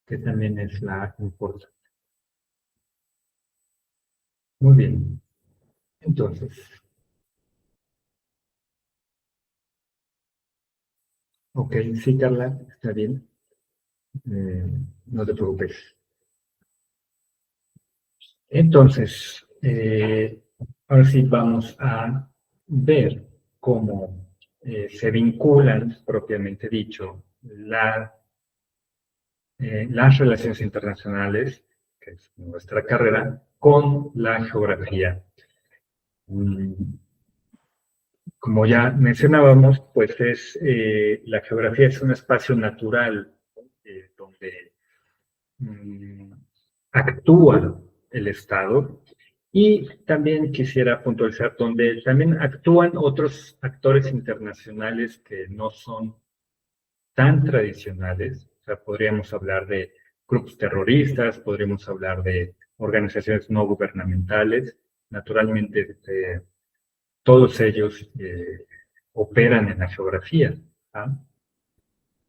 que también es la importante. Muy bien. Entonces, ok, sí, Carla, está bien. No te preocupes. Entonces, ahora sí vamos a ver cómo se vinculan, propiamente dicho, las relaciones internacionales, que es nuestra carrera, con la geografía. Mm, Como ya mencionábamos, pues la geografía es un espacio natural donde mm, actúa el Estado, y también quisiera puntualizar donde también actúan otros actores internacionales que no son tan tradicionales. O sea, podríamos hablar de grupos terroristas, podríamos hablar de organizaciones no gubernamentales. Naturalmente, todos ellos operan en la geografía, ¿ah?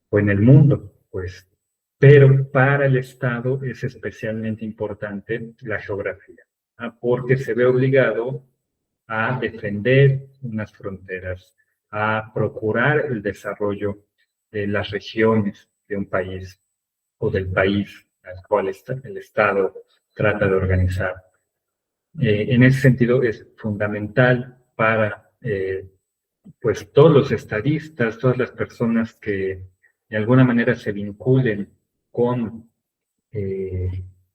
O en el mundo, pues. Pero para el Estado es especialmente importante la geografía, ¿ah? Porque se ve obligado a defender unas fronteras, a procurar el desarrollo de las regiones de un país o del país al cual el Estado trata de organizar. En ese sentido es fundamental para pues todos los estadistas, todas las personas que de alguna manera se vinculen con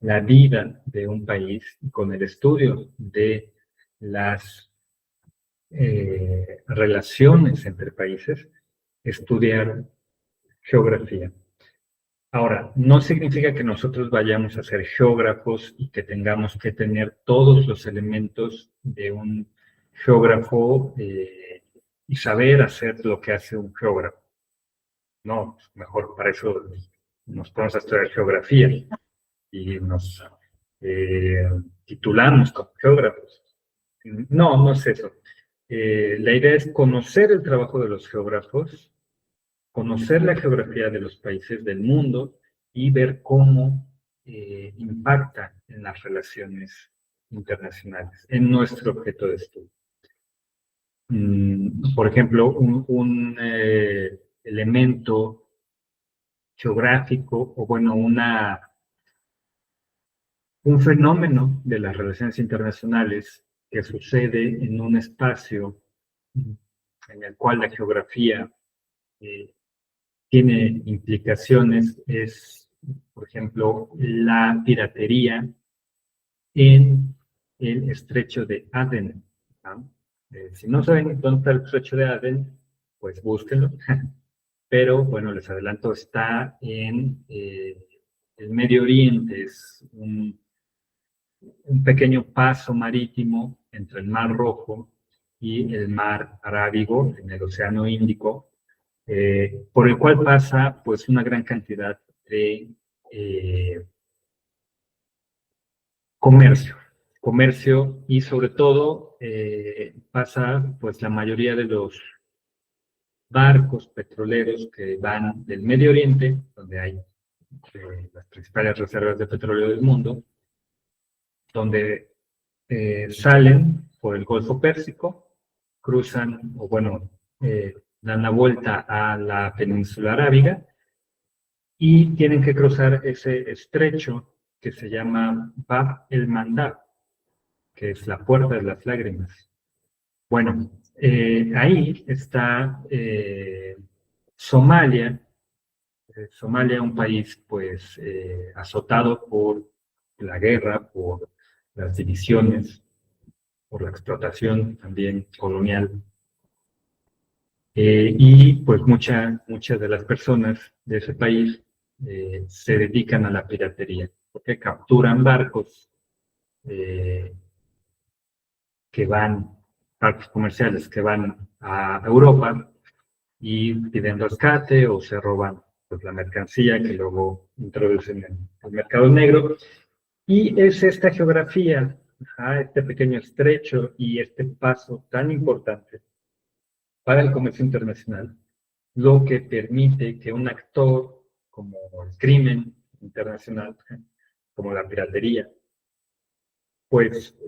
la vida de un país y con el estudio de las relaciones entre países, estudiar geografía. Ahora, no significa que nosotros vayamos a ser geógrafos y que tengamos que tener todos los elementos de un geógrafo y saber hacer lo que hace un geógrafo. No, mejor para eso nos ponemos a estudiar geografía y nos eh, titulamos como geógrafos. No, no es eso. La idea es conocer el trabajo de los geógrafos, conocer la geografía de los países del mundo y ver cómo impacta en las relaciones internacionales, en nuestro objeto de estudio. Por ejemplo, un elemento geográfico, o bueno, un fenómeno de las relaciones internacionales que sucede en un espacio en el cual la geografía eh, tiene implicaciones es, por ejemplo, la piratería en el estrecho de Aden, ¿no? Si no saben dónde está el estrecho de Aden, pues búsquenlo. Pero bueno, les adelanto, está en el Medio Oriente, es un pequeño paso marítimo entre el Mar Rojo y el Mar Arábigo, en el Océano Índico, por el cual pasa pues una gran cantidad de comercio, comercio, y sobre todo pasa pues la mayoría de los barcos petroleros que van del Medio Oriente, donde hay las principales reservas de petróleo del mundo, donde salen por el Golfo Pérsico, cruzan, o bueno, dan la vuelta a la península arábiga y tienen que cruzar ese estrecho que se llama Bab el-Mandab, que es la puerta de las lágrimas. Bueno, ahí está Somalia. Somalia, un país pues azotado por la guerra, por las divisiones, por la explotación también colonial. Y pues muchas de las personas de ese país se dedican a la piratería, porque capturan barcos eh, que van, barcos comerciales que van a Europa y piden rescate o se roban pues, la mercancía que luego introducen en el mercado negro. Y es esta geografía, este pequeño estrecho y este paso tan importante para el comercio internacional, lo que permite que un actor como el crimen internacional, como la piratería, pues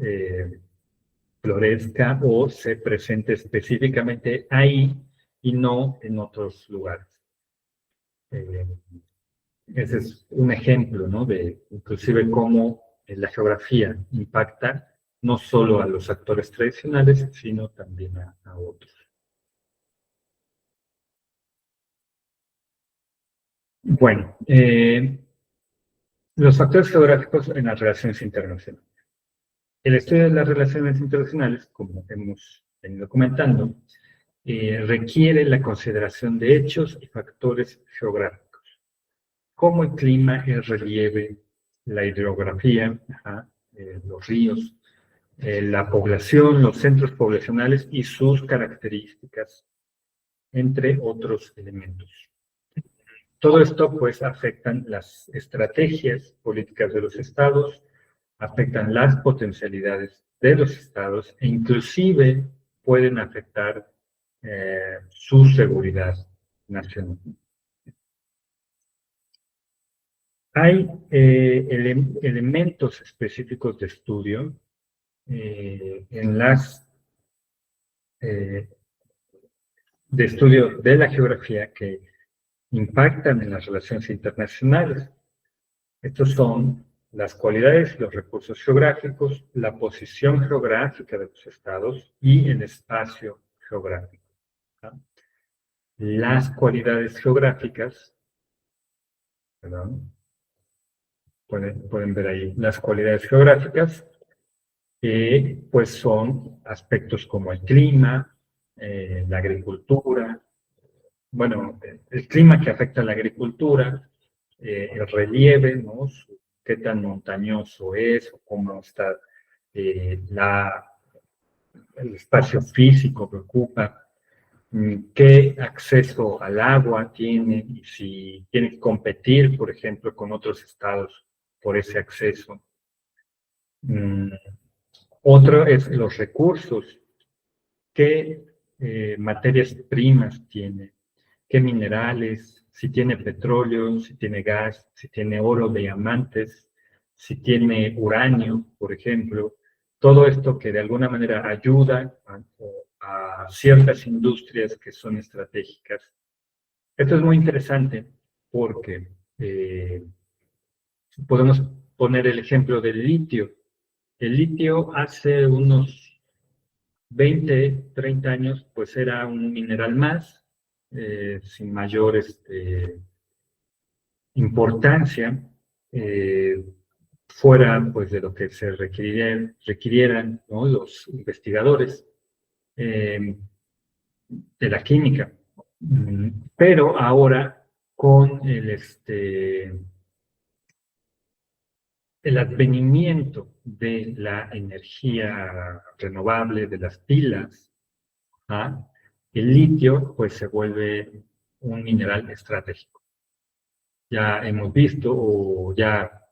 florezca o se presente específicamente ahí y no en otros lugares. Ese es un ejemplo, ¿no? De inclusive cómo la geografía impacta no solo a los actores tradicionales, sino también a otros. Bueno, los factores geográficos en las relaciones internacionales. El estudio de las relaciones internacionales, como hemos venido comentando, requiere la consideración de hechos y factores geográficos, como el clima, el relieve, la hidrografía, los ríos, la población, los centros poblacionales y sus características, entre otros elementos. Todo esto, pues, afectan las estrategias políticas de los estados, afectan las potencialidades de los estados e inclusive pueden afectar su seguridad nacional. Hay elementos específicos de estudio en las de estudio de la geografía que impactan en las relaciones internacionales. Estos son las cualidades y los recursos geográficos, la posición geográfica de los estados y el espacio geográfico. ¿No? Las cualidades geográficas, perdón, pueden ver ahí, las cualidades geográficas, pues son aspectos como el clima, la agricultura, bueno, el clima que afecta a la agricultura, el relieve, ¿no? Qué tan montañoso es, o cómo está el espacio físico que ocupa, qué acceso al agua tiene, y si tiene que competir, por ejemplo, con otros estados por ese acceso. Otro es los recursos, qué materias primas tiene, qué minerales, si tiene petróleo, si tiene gas, si tiene oro, diamantes, si tiene uranio, por ejemplo. Todo esto que de alguna manera ayuda a ciertas industrias que son estratégicas. Esto es muy interesante porque podemos poner el ejemplo del litio. El litio hace unos 20, 30 años, pues era un mineral más, sin mayor importancia, fuera pues de lo que se requirieran, ¿no? Los investigadores de la química. Pero ahora, con el advenimiento de la energía renovable, de las pilas, el litio pues se vuelve un mineral estratégico. Ya hemos visto, o ya,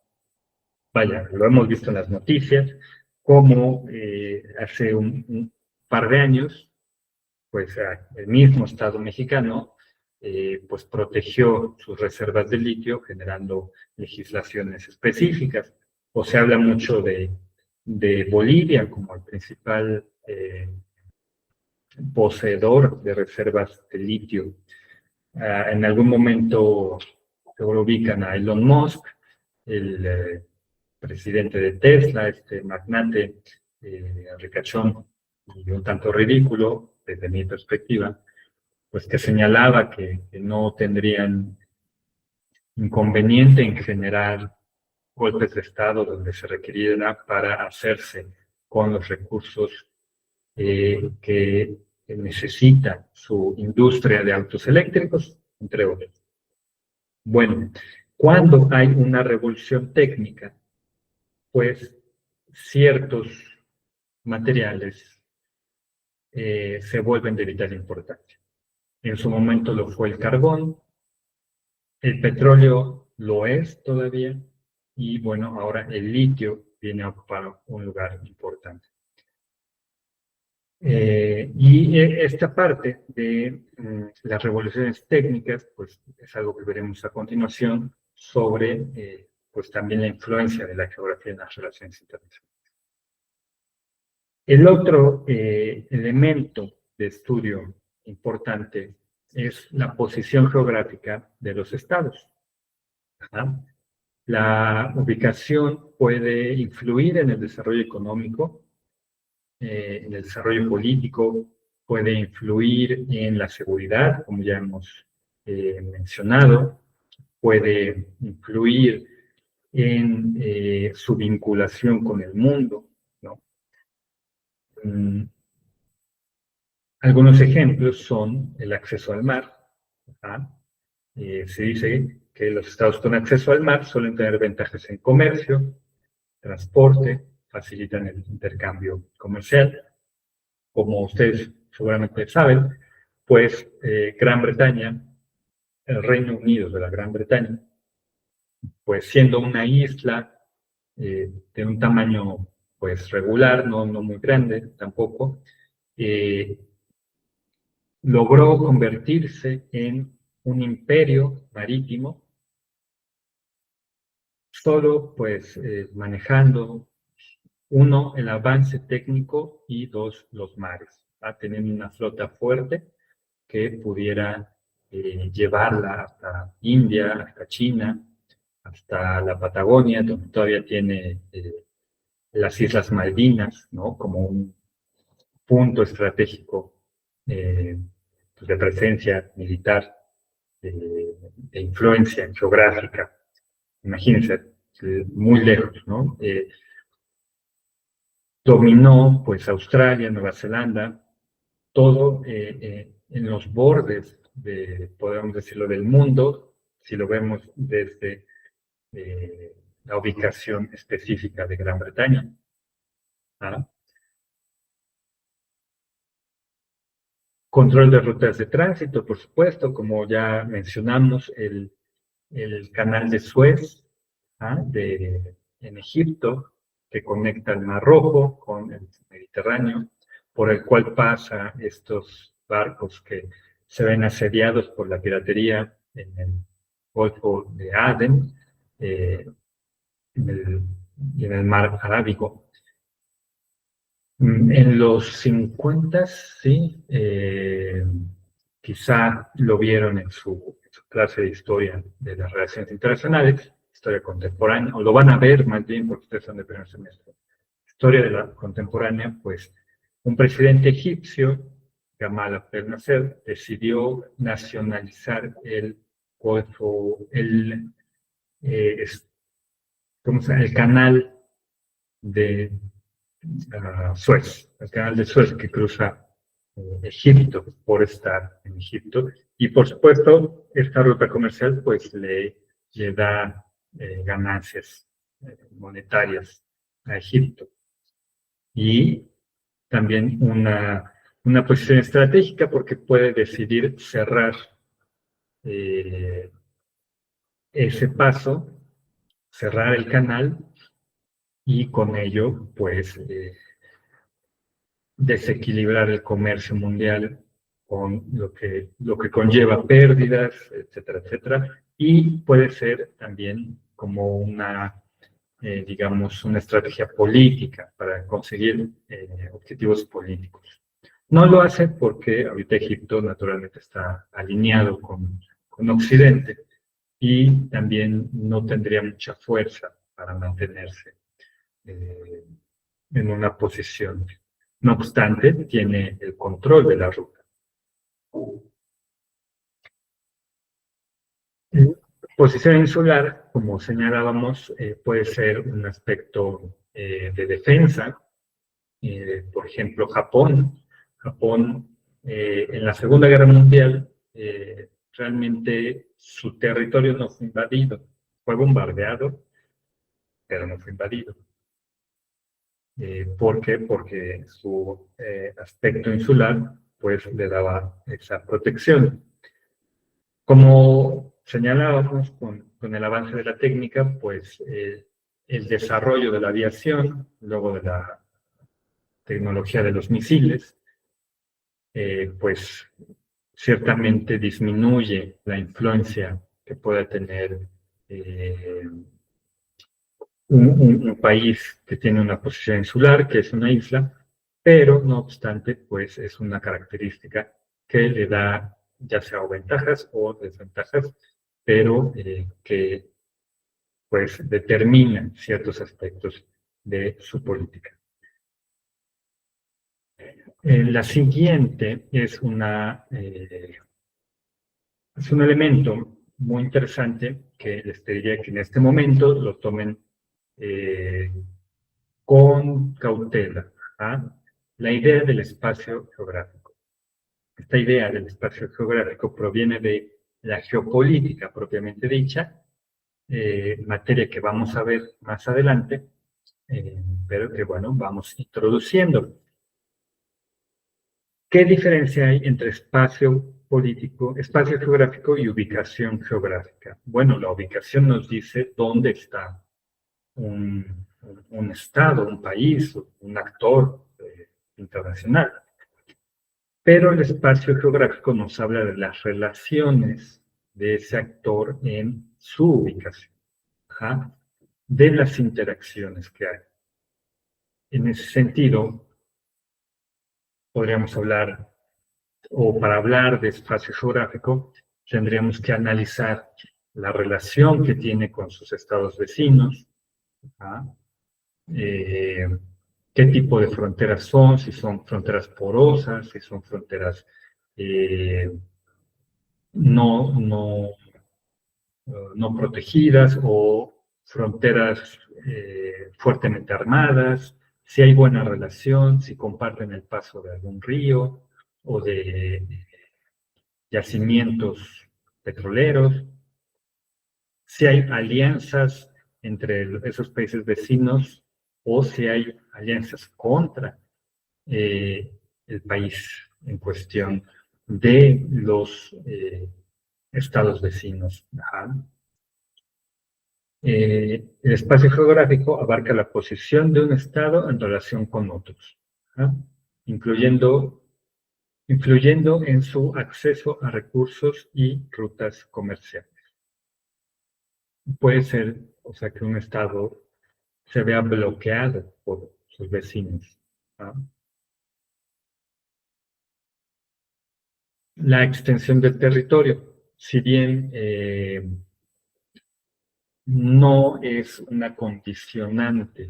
vaya, lo hemos visto en las noticias, cómo hace un par de años, pues el mismo Estado mexicano pues protegió sus reservas de litio generando legislaciones específicas. O se habla mucho de Bolivia como el principal poseedor de reservas de litio. En algún momento seguro ubican a Elon Musk, el presidente de Tesla, este magnate ricachón y un tanto ridículo desde mi perspectiva, pues que señalaba que no tendrían inconveniente en generar golpes de Estado donde se requiriera para hacerse con los recursos que necesita su industria de autos eléctricos, entre otros. Bueno, cuando hay una revolución técnica, pues ciertos materiales se vuelven de vital importancia. En su momento lo fue el carbón, el petróleo lo es todavía, y bueno, ahora el litio viene a ocupar un lugar importante. Y esta parte de las revoluciones técnicas, pues es algo que veremos a continuación, sobre pues también la influencia de la geografía en las relaciones internacionales. El otro elemento de estudio importante es la posición geográfica de los estados. ¿Ah? La ubicación puede influir en el desarrollo económico, en el desarrollo político, puede influir en la seguridad, como ya hemos mencionado, puede influir en su vinculación con el mundo, ¿no? Algunos ejemplos son el acceso al mar. Se dice que los estados con acceso al mar suelen tener ventajas en comercio, transporte, facilitan el intercambio comercial. Como ustedes seguramente saben, pues Gran Bretaña, el Reino Unido de la Gran Bretaña, pues siendo una isla de un tamaño pues regular, no muy grande tampoco, logró convertirse en un imperio marítimo, solo pues manejando, uno, el avance técnico y dos, los mares, teniendo una flota fuerte que pudiera llevarla hasta India, hasta China, hasta la Patagonia, donde todavía tiene las Islas Malvinas, ¿no? Como un punto estratégico de presencia militar, de influencia geográfica. Imagínense, muy lejos, ¿no? Dominó, pues, Australia, Nueva Zelanda, todo en los bordes, podemos decirlo, del mundo, si lo vemos desde la ubicación específica de Gran Bretaña. ¿Ah? Control de rutas de tránsito, por supuesto, como ya mencionamos, el canal de Suez, en Egipto, que conecta el Mar Rojo con el Mediterráneo, por el cual pasa estos barcos que se ven asediados por la piratería en el Golfo de Adén, y en el Mar Arábigo. En los 50, sí, quizá lo vieron en su clase de historia de las relaciones internacionales, historia contemporánea, o lo van a ver más bien porque ustedes son de primer semestre. Historia de la contemporánea, pues un presidente egipcio, Gamal Abdel Nasser, decidió nacionalizar el Golfo, el canal de Suez, el canal de Suez que cruza Egipto, por estar en Egipto. Y por supuesto, esta ruta comercial pues le da ganancias monetarias a Egipto. Y también una posición estratégica porque puede decidir cerrar ese paso, cerrar el canal y con ello pues desequilibrar el comercio mundial con lo que conlleva pérdidas, etcétera, etcétera, y puede ser también como digamos, una estrategia política para conseguir objetivos políticos. No lo hace porque ahorita Egipto naturalmente está alineado con Occidente y también no tendría mucha fuerza para mantenerse en una posición. No obstante, tiene el control de la ruta. Posición insular, como señalábamos, puede ser un aspecto de defensa. Por ejemplo, Japón. Japón, en la Segunda Guerra Mundial, realmente su territorio no fue invadido. Fue bombardeado, pero no fue invadido. ¿Por qué? Porque su aspecto insular pues le daba esa protección. Como señalábamos con el avance de la técnica, pues el desarrollo de la aviación, luego de la tecnología de los misiles, pues ciertamente disminuye la influencia que pueda tener un país que tiene una posición insular, que es una isla, pero no obstante, pues es una característica que le da ya sea o ventajas o desventajas, pero que pues determina ciertos aspectos de su política. La siguiente es es un elemento muy interesante que les diría que en este momento lo tomen eh, con cautela. ¿Ah? La idea del espacio geográfico. Esta idea del espacio geográfico proviene de la geopolítica propiamente dicha, materia que vamos a ver más adelante, pero que, bueno, vamos introduciendo. ¿Qué diferencia hay entre espacio político, espacio geográfico y ubicación geográfica? Bueno, la ubicación nos dice dónde está un estado, un país, un actor internacional. Pero el espacio geográfico nos habla de las relaciones de ese actor en su ubicación, ¿ja? De las interacciones que hay. En ese sentido, podríamos hablar, o para hablar de espacio geográfico, tendríamos que analizar la relación que tiene con sus estados vecinos, ¿ja? Qué tipo de fronteras son, si son fronteras porosas, si son fronteras no, no, no protegidas o fronteras fuertemente armadas, si hay buena relación, si comparten el paso de algún río o de yacimientos petroleros, si hay alianzas entre esos países vecinos o si hay alianzas contra el país en cuestión de los estados vecinos. Ajá. El espacio geográfico abarca la posición de un estado en relación con otros, ¿ah? Influyendo en su acceso a recursos y rutas comerciales. Puede ser, o sea, que un estado se vea bloqueado por sus vecinos, ¿ah? La extensión del territorio, si bien no es una condicionante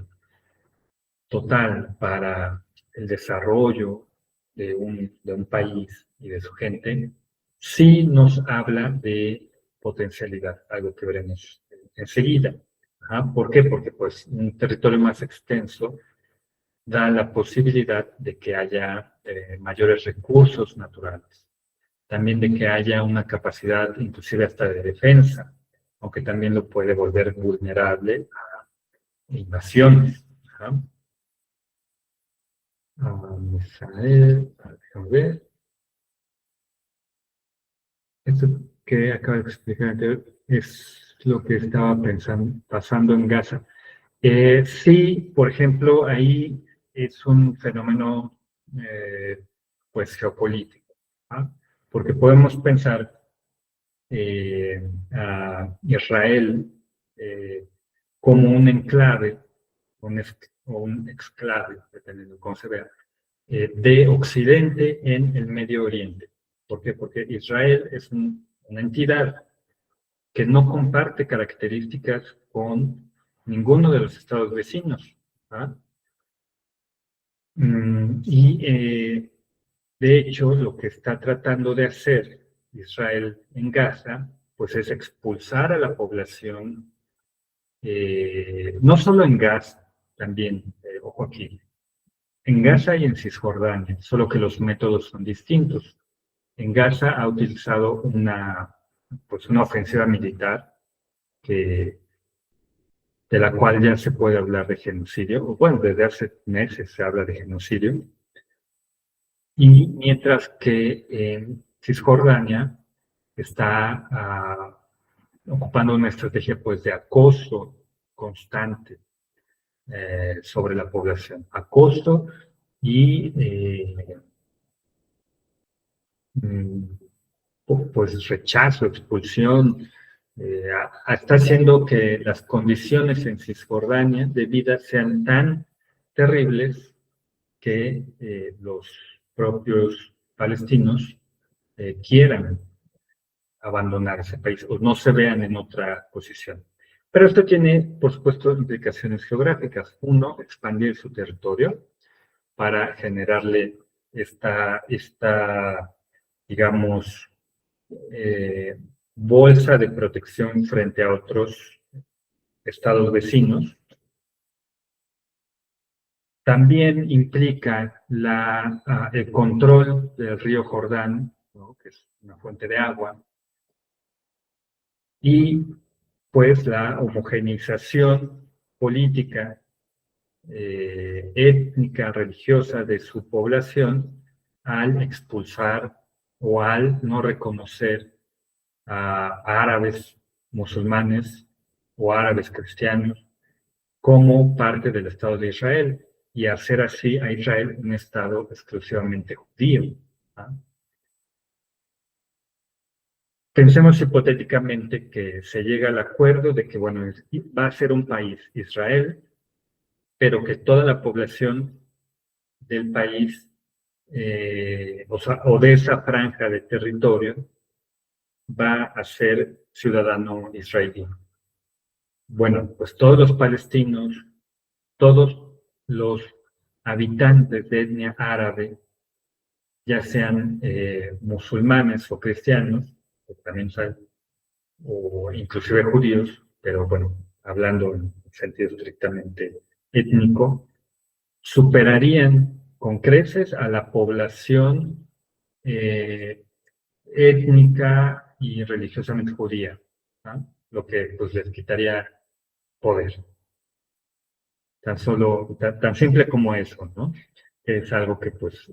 total para el desarrollo de un país y de su gente, sí nos habla de potencialidad, algo que veremos enseguida. ¿Ah? ¿Por qué? Porque pues un territorio más extenso da la posibilidad de que haya mayores recursos naturales, también de que haya una capacidad inclusive hasta de defensa, aunque también lo puede volver vulnerable a invasiones. ¿Ah? Vamos a ver, déjame ver. Esto que acabo de explicar es lo que estaba pensando, pasando en Gaza. Sí, por ejemplo, ahí es un fenómeno pues geopolítico, ¿ah? Porque podemos pensar a Israel como un enclave o un exclave, dependiendo de cómo se vea, de Occidente en el Medio Oriente. ¿Por qué? Porque Israel es una entidad que no comparte características con ninguno de los estados vecinos. ¿Ah? Y de hecho, lo que está tratando de hacer Israel en Gaza, pues es expulsar a la población, no solo en Gaza, también, ojo aquí, en Gaza y en Cisjordania, solo que los métodos son distintos. En Gaza ha utilizado pues una ofensiva militar que, de la cual ya se puede hablar de genocidio, o bueno, desde hace meses se habla de genocidio, y mientras que en Cisjordania está ocupando una estrategia pues de acoso constante sobre la población, acoso y pues rechazo, expulsión, está haciendo que las condiciones en Cisjordania de vida sean tan terribles que los propios palestinos quieran abandonar ese país o no se vean en otra posición. Pero esto tiene, por supuesto, implicaciones geográficas. Uno, expandir su territorio para generarle esta digamos, bolsa de protección frente a otros estados vecinos. También implica el control del río Jordán, ¿no?, que es una fuente de agua, y pues la homogeneización política, étnica, religiosa de su población al expulsar o al no reconocer a árabes musulmanes o árabes cristianos como parte del Estado de Israel y hacer así a Israel un Estado exclusivamente judío. ¿Ah? Pensemos hipotéticamente que se llega al acuerdo de que, bueno, va a ser un país, Israel, pero que toda la población del país, o de esa franja de territorio, va a ser ciudadano israelí. Bueno, pues todos los palestinos, todos los habitantes de etnia árabe, ya sean musulmanes o cristianos, o también o inclusive judíos, pero bueno, hablando en sentido estrictamente étnico, superarían con creces a la población étnica y religiosamente judía, ¿no?, lo que pues les quitaría poder. Tan simple como eso, ¿no? Es algo que pues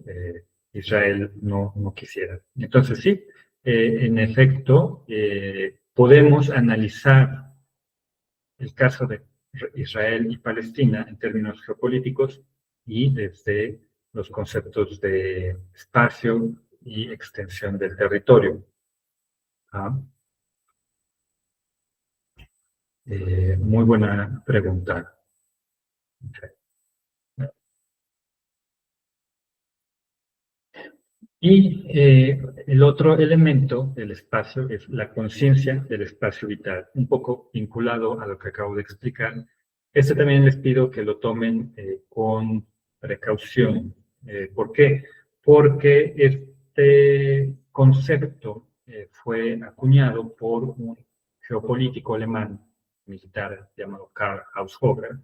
Israel no quisiera. Entonces sí, en efecto, podemos analizar el caso de Israel y Palestina en términos geopolíticos y desde los conceptos de espacio y extensión del territorio. ¿Ah? Muy buena pregunta. Y el otro elemento del espacio es la conciencia del espacio vital, un poco vinculado a lo que acabo de explicar. Este también les pido que lo tomen con precaución. ¿Por qué? Porque este concepto fue acuñado por un geopolítico alemán militar llamado Karl Haushofer.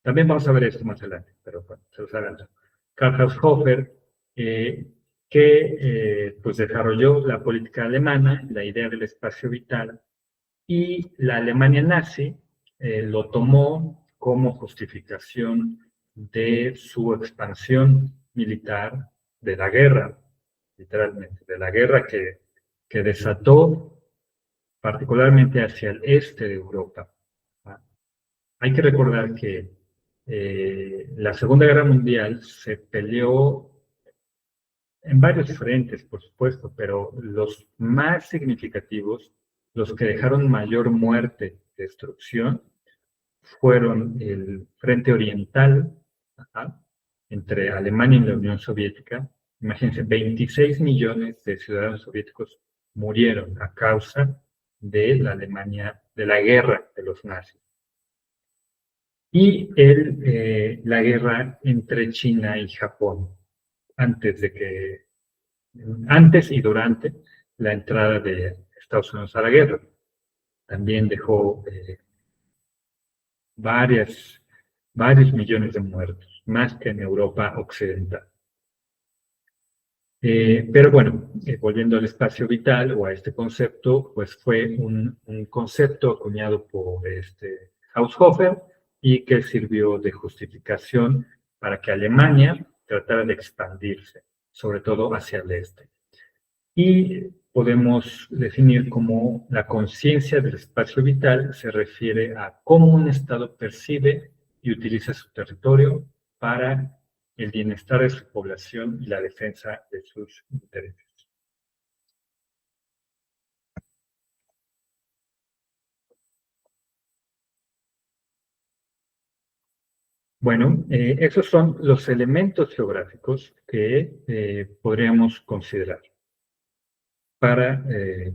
También vamos a ver esto más adelante, pero bueno, se los adelanto. Karl Haushofer, que pues desarrolló la política alemana, la idea del espacio vital, y la Alemania nazi lo tomó como justificación de su expansión militar, de la guerra, literalmente, de la guerra que desató particularmente hacia el este de Europa. Hay que recordar que la Segunda Guerra Mundial se peleó en varios frentes, por supuesto, pero los más significativos, los que dejaron mayor muerte, destrucción, fueron el Frente Oriental, ajá, entre Alemania y la Unión Soviética. Imagínense, 26 millones de ciudadanos soviéticos murieron a causa de la Alemania, de la guerra de los nazis. Y la guerra entre China y Japón, antes y durante la entrada de Estados Unidos a la guerra. También dejó varios millones de muertos, más que en Europa occidental. Pero bueno, volviendo al espacio vital o a este concepto, pues fue un concepto acuñado por Haushofer y que sirvió de justificación para que Alemania tratara de expandirse, sobre todo hacia el este. Y podemos definir como la conciencia del espacio vital se refiere a cómo un Estado percibe y utiliza su territorio para el bienestar de su población y la defensa de sus intereses. Bueno, esos son los elementos geográficos que podríamos considerar para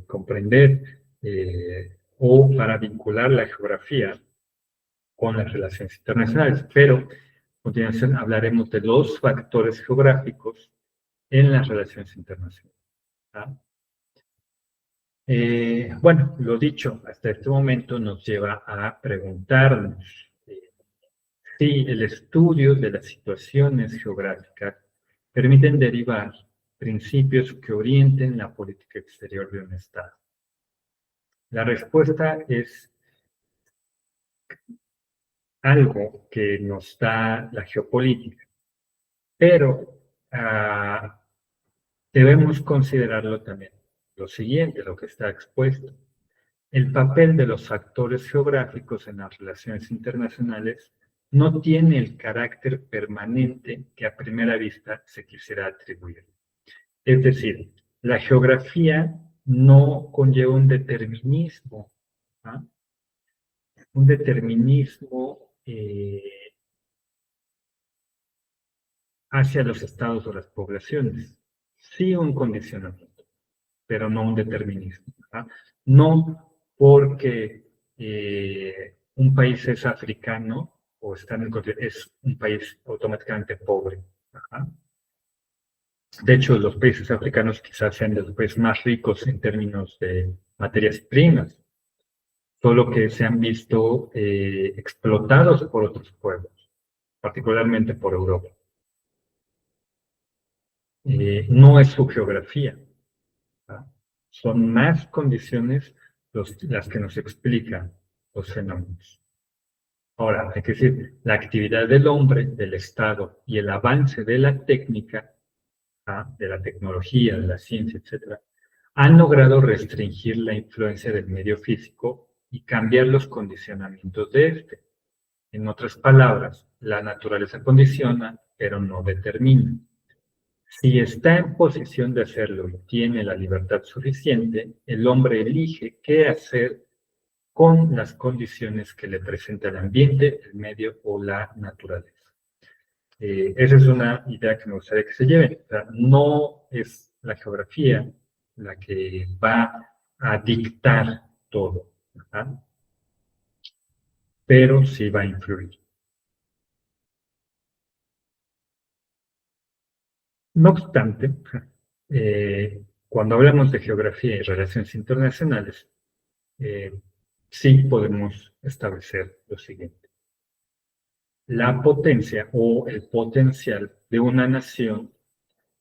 comprender o para vincular la geografía con las relaciones internacionales. Pero a continuación hablaremos de los factores geográficos en las relaciones internacionales. ¿Ah? Bueno, lo dicho hasta este momento nos lleva a preguntarnos si el estudio de las situaciones geográficas permiten derivar principios que orienten la política exterior de un Estado. La respuesta es algo que nos da la geopolítica, pero debemos considerarlo también lo siguiente, lo que está expuesto. El papel de los factores geográficos en las relaciones internacionales no tiene el carácter permanente que a primera vista se quisiera atribuir. Es decir, la geografía no conlleva un determinismo, ¿ah? Un determinismo hacia los estados o las poblaciones. Sí un condicionamiento, pero no un determinismo. ¿Ah? No porque un país es africano o está en el es un país automáticamente pobre. ¿Ah? De hecho, los países africanos quizás sean de los países más ricos en términos de materias primas, solo que se han visto explotados por otros pueblos, particularmente por Europa. No es su geografía. ¿Ah? Son más condiciones las que nos explican los fenómenos. Ahora, hay que decir, la actividad del hombre, del Estado y el avance de la técnica, de la tecnología, de la ciencia, etc., han logrado restringir la influencia del medio físico y cambiar los condicionamientos de este. En otras palabras, la naturaleza condiciona, pero no determina. Si está en posición de hacerlo y tiene la libertad suficiente, el hombre elige qué hacer con las condiciones que le presenta el ambiente, el medio o la naturaleza. Esa es una idea que me gustaría que se lleve. O sea, no es la geografía la que va a dictar todo, ¿verdad? Pero sí va a influir. No obstante, cuando hablamos de geografía y relaciones internacionales, sí podemos establecer lo siguiente. La potencia o el potencial de una nación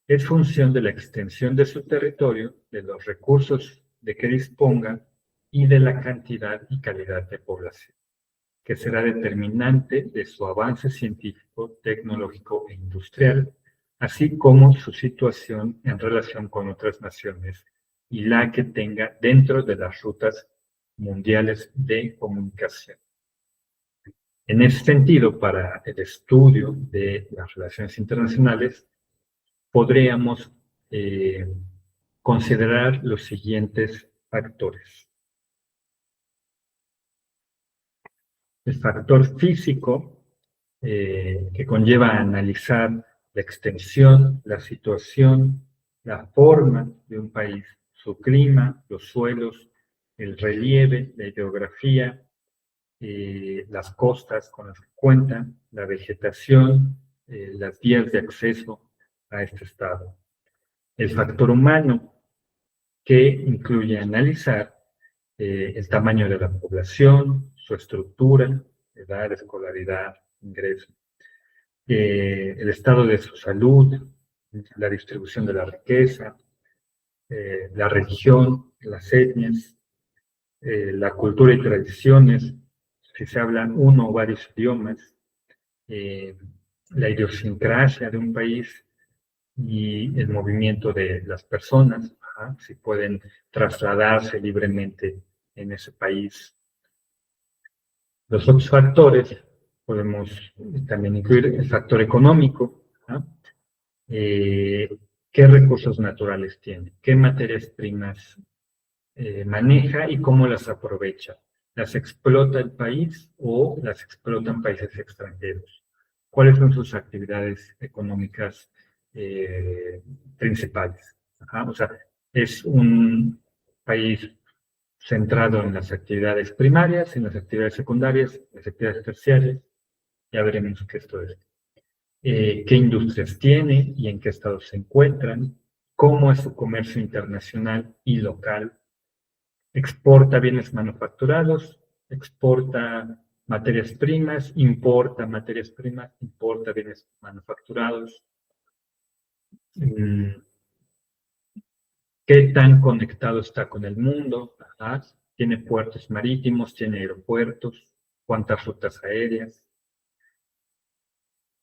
es función de la extensión de su territorio, de los recursos de que disponga y de la cantidad y calidad de población, que será determinante de su avance científico, tecnológico e industrial, así como su situación en relación con otras naciones y la que tenga dentro de las rutas mundiales de comunicación. En ese sentido, para el estudio de las relaciones internacionales, podríamos considerar los siguientes factores. El factor físico, que conlleva a analizar la extensión, la situación, la forma de un país, su clima, los suelos, el relieve, la hidrografía, las costas con las que cuentan, la vegetación, las vías de acceso a este estado. El factor humano, que incluye analizar el tamaño de la población, su estructura, edad, escolaridad, ingreso, el estado de su salud, la distribución de la riqueza, la religión, las etnias, la cultura y tradiciones, si se hablan uno o varios idiomas, la idiosincrasia de un país y el movimiento de las personas, si pueden trasladarse libremente en ese país. Los otros factores podemos también incluir el factor económico, qué recursos naturales tiene, qué materias primas maneja y cómo las aprovecha. ¿Las explota el país o las explotan países extranjeros? cuáles son sus actividades económicas principales. O sea, es un país centrado en las actividades primarias, en las actividades secundarias, en las actividades terciarias. Ya veremos qué esto es. Qué industrias tiene y en qué estado se encuentran, cómo es su comercio internacional y local, exporta bienes manufacturados, exporta materias primas, importa materias primas, importa bienes manufacturados, qué tan conectado está con el mundo, tiene puertos marítimos, tiene aeropuertos, cuántas rutas aéreas,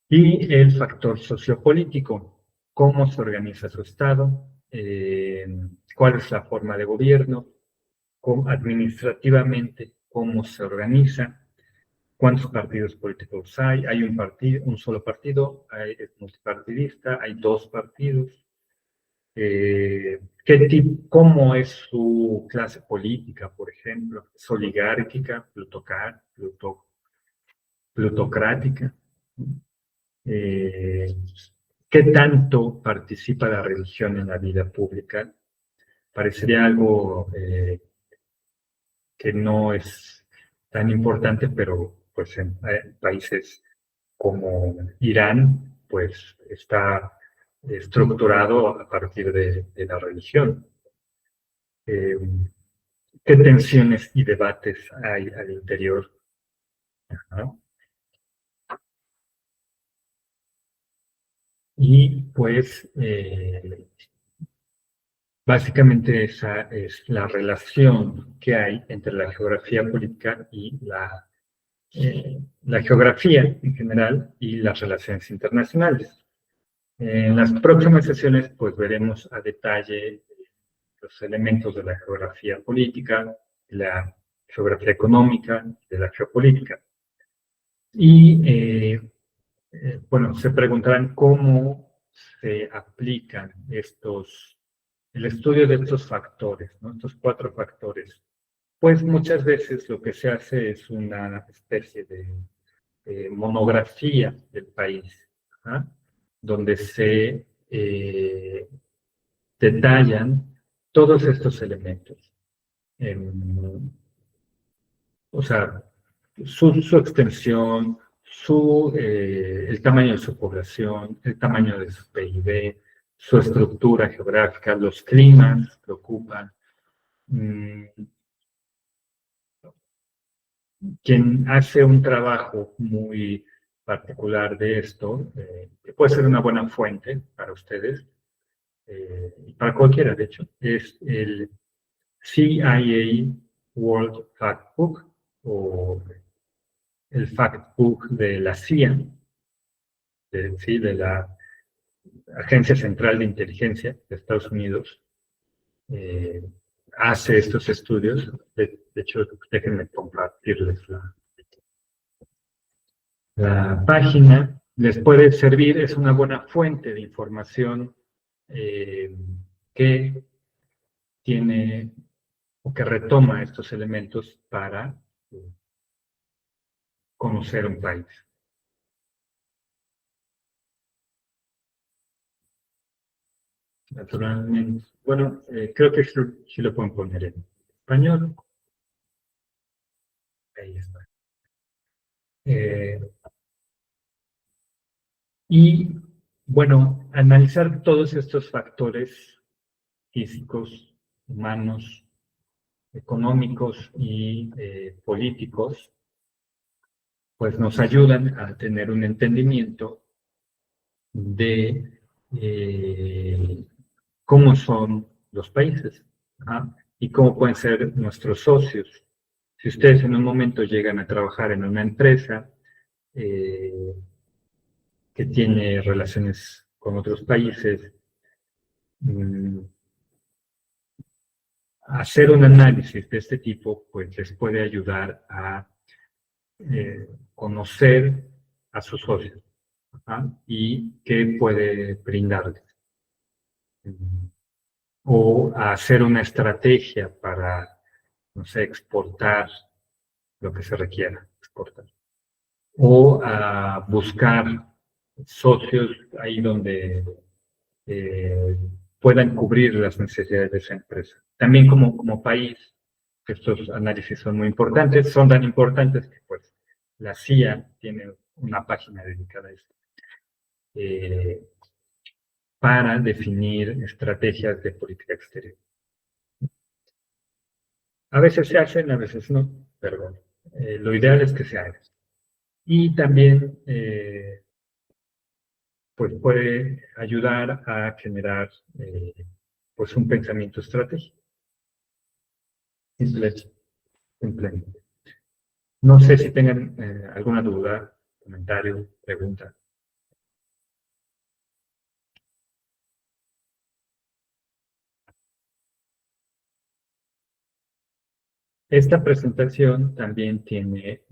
y el factor sociopolítico, cómo se organiza su Estado, cuál es la forma de gobierno, administrativamente cómo se organiza, cuántos partidos políticos hay un partido, un solo partido, es multipartidista, hay dos partidos, cómo es su clase política, por ejemplo, es oligárquica, plutocrática, qué tanto participa la religión en la vida pública. Parecería algo que no es tan importante, pero pues en países como Irán, pues está estructurado a partir de la religión. ¿Qué tensiones y debates hay al interior? ¿No? Y pues básicamente esa es la relación que hay entre la geografía política y la geografía en general y las relaciones internacionales. En las próximas sesiones pues veremos a detalle los elementos de la geografía política, la geografía económica, de la geopolítica. Y bueno, se preguntarán cómo se aplican el estudio de estos factores, ¿no? Estos 4 factores. Pues muchas veces lo que se hace es una especie de monografía del país, donde se detallan todos estos elementos. O sea, su extensión, el tamaño de su población, el tamaño de su PIB, su estructura geográfica, los climas que ocupan. Quien hace un trabajo muy particular de esto, que puede ser una buena fuente para ustedes, y para cualquiera, de hecho, es el CIA World Factbook o el Factbook de la CIA, de la Agencia Central de Inteligencia de Estados Unidos. Hace estos estudios. De hecho, déjenme compartirles la página. Les puede servir, es una buena fuente de información que tiene o que retoma estos elementos para conocer un país. Naturalmente, bueno, creo que sí lo pueden poner en español. Ahí está. Y bueno, analizar todos estos factores físicos, humanos, económicos y políticos, pues nos ayudan a tener un entendimiento de cómo son los países, y cómo pueden ser nuestros socios. Si ustedes en un momento llegan a trabajar en una empresa que tiene relaciones con otros países, hacer un análisis de este tipo pues les puede ayudar a conocer a sus socios y qué puede brindarles. O a hacer una estrategia para, no sé, exportar lo que se requiera exportar. o a buscar socios ahí donde puedan cubrir las necesidades de esa empresa. También como país, estos análisis son muy importantes, son tan importantes que pues la CIA tiene una página dedicada a esto, para definir estrategias de política exterior. A veces se hacen, a veces no, pero lo ideal es que se haga. Y también pues puede ayudar a generar pues un pensamiento estratégico. Simplemente. No sé si tengan alguna duda, comentario, pregunta. Esta presentación también tiene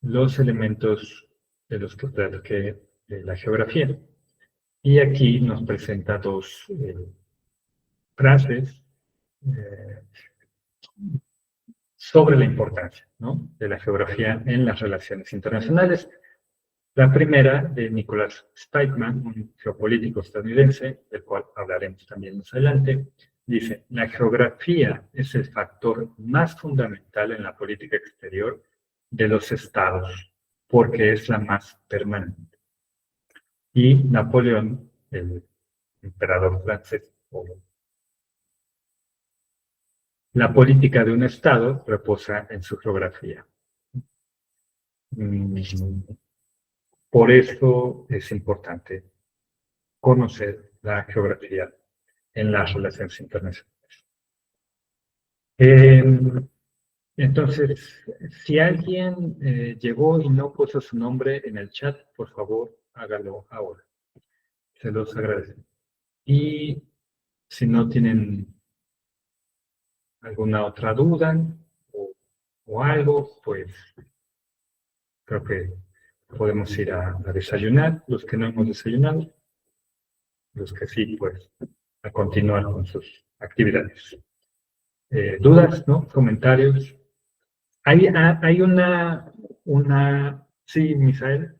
los elementos de los que platiqué de la geografía. Y aquí nos presenta dos frases sobre la importancia, ¿no?, de la geografía en las relaciones internacionales. La primera, de Nicholas Stikeman, un geopolítico estadounidense, del cual hablaremos también más adelante, dice: la geografía es el factor más fundamental en la política exterior de los estados, porque es la más permanente. Y Napoleón, el emperador francés, la política de un estado reposa en su geografía. Por eso es importante conocer la geografía en las relaciones internacionales. Entonces, si alguien llegó y no puso su nombre en el chat, por favor, hágalo ahora. Se los agradezco. Y si no tienen alguna otra duda o algo, pues creo que podemos ir a desayunar, los que no hemos desayunado, los que sí, pues a continuar con sus actividades. ¿Dudas, no? ¿Comentarios? Hay una, sí, Misael.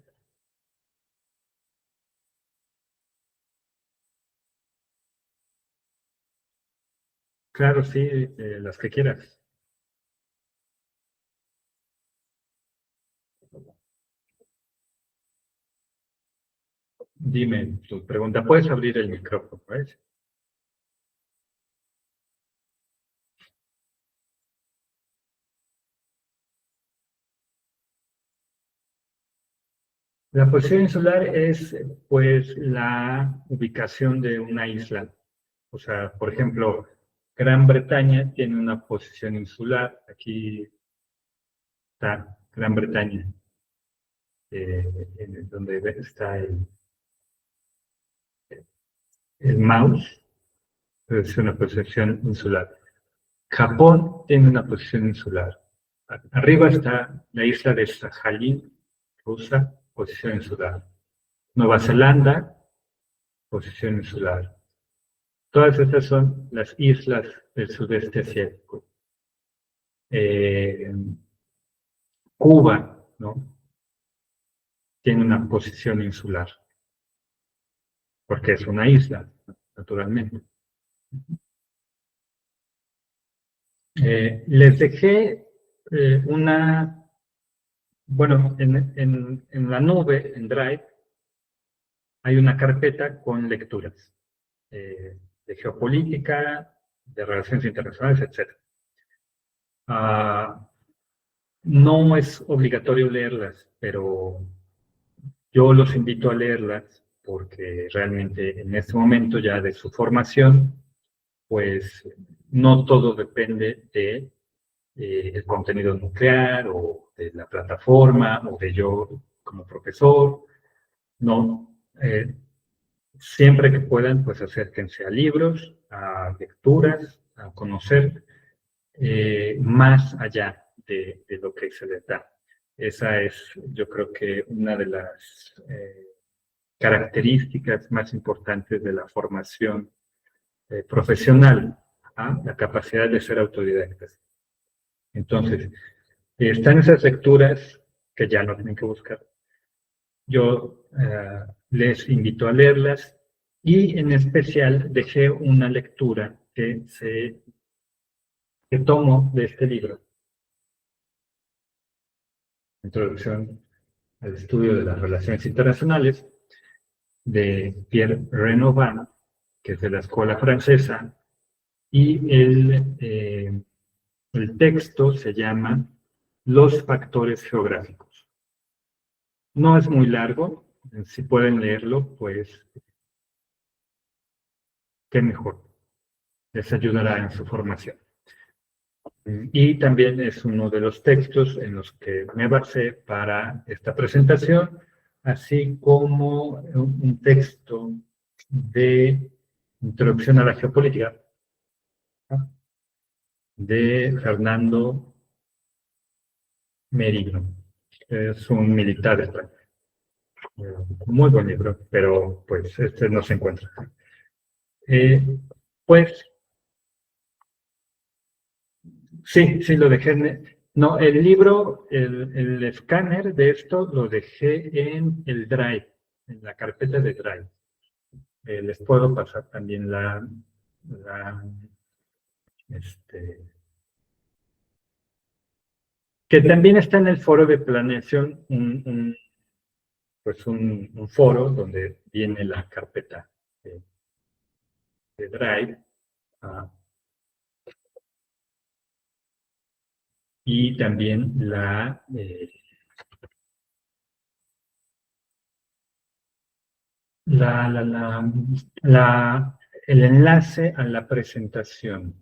Claro, sí, las que quieras. Dime tu pregunta. Puedes abrir el micrófono, ¿ves? La posición insular es, pues, la ubicación de una isla. O sea, por ejemplo, Gran Bretaña tiene una posición insular. Aquí está Gran Bretaña, donde está el mouse, es una posición insular. Japón tiene una posición insular. Arriba está la isla de Sajalín, Rusia, posición insular. Nueva Zelanda, posición insular. Todas estas son las islas del sudeste asiático. Cuba, ¿no?, tiene una posición insular, porque es una isla, naturalmente. Les dejé bueno, en la nube, en Drive, hay una carpeta con lecturas de geopolítica, de relaciones internacionales, etc. No es obligatorio leerlas, pero yo los invito a leerlas porque realmente en este momento ya de su formación, pues no todo depende de el contenido nuclear o de la plataforma o de yo como profesor. No, siempre que puedan, pues acérquense a libros, a lecturas, a conocer más allá de lo que se les da. Esa es, yo creo que una de las características más importantes de la formación profesional, la capacidad de ser autodidactas. Entonces, Están esas lecturas que ya no tienen que buscar. Yo les invito a leerlas y en especial dejé una lectura que tomo de este libro, Introducción al estudio de las relaciones internacionales, de Pierre Renovan, que es de la escuela francesa, y el texto se llama Los factores geográficos. No es muy largo, si pueden leerlo, pues qué mejor, les ayudará en su formación. Y también es uno de los textos en los que me basé para esta presentación, así como un texto de introducción a la geopolítica, ¿no?, de Fernando Merino. Es un militar español. Muy buen libro, pero pues este no se encuentra. Pues sí, lo dejé. No, el libro, el escáner de esto lo dejé en el Drive, en la carpeta de Drive. Les puedo pasar también la este, que también está en el foro de planeación, un foro donde viene la carpeta de Drive, y también el enlace a la presentación.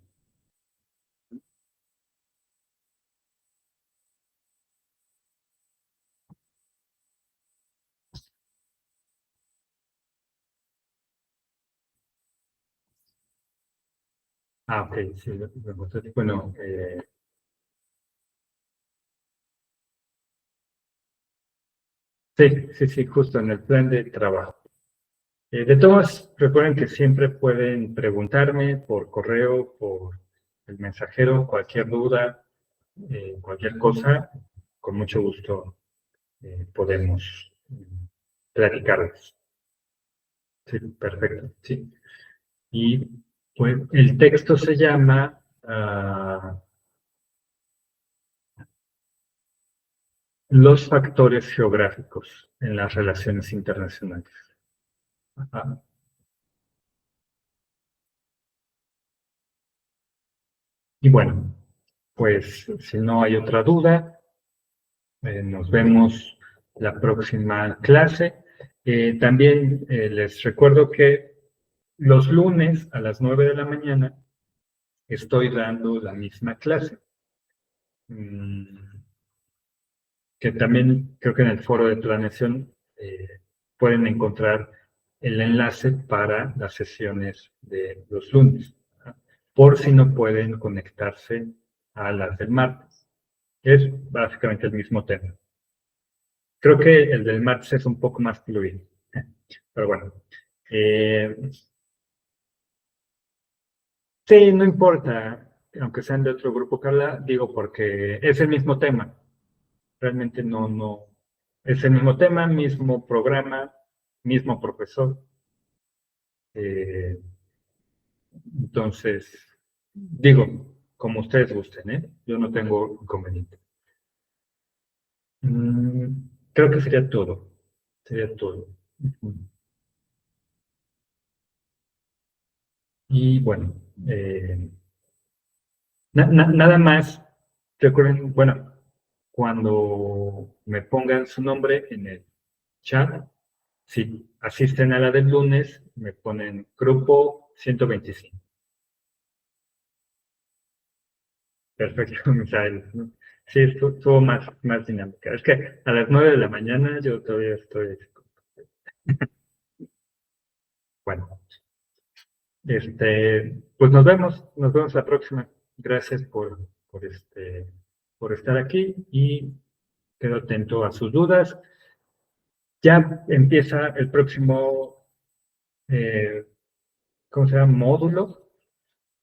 Ok, sí, bueno, sí, justo en el plan de trabajo. De todos, recuerden que siempre pueden preguntarme por correo, por el mensajero, cualquier duda, cualquier cosa, con mucho gusto podemos platicarles. Sí, perfecto, sí. Y pues el texto se llama Los factores geográficos en las relaciones internacionales. Ajá. Y bueno, pues si no hay otra duda, nos vemos la próxima clase. También les recuerdo que los lunes a las 9 de la mañana estoy dando la misma clase. Que también creo que en el foro de planeación pueden encontrar el enlace para las sesiones de los lunes, ¿no?, por si no pueden conectarse a las del martes. Es básicamente el mismo tema. Creo que el del martes es un poco más fluido, pero bueno. Sí, no importa, aunque sean de otro grupo, Carla, digo porque es el mismo tema. Realmente no. Es el mismo tema, mismo programa, mismo profesor. Entonces, digo, como ustedes gusten, ¿eh? Yo no tengo inconveniente. Creo que sería todo. Sería todo. Y bueno, nada más, recuerden, bueno, cuando me pongan su nombre en el chat, si asisten a la del lunes, me ponen grupo 125. Perfecto, Misael. Sí, estuvo más dinámica. Es que a las 9 de la mañana yo todavía estoy. Bueno, pues nos vemos la próxima. Gracias por estar aquí y quedo atento a sus dudas. Ya empieza el próximo, ¿cómo se llama? Módulo.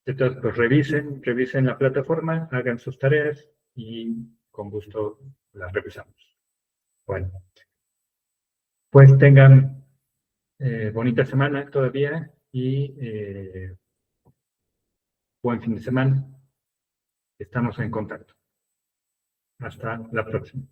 Entonces, pues revisen la plataforma, hagan sus tareas y con gusto las revisamos. Bueno, pues tengan bonita semana todavía y buen fin de semana. Estamos en contacto. Hasta la próxima.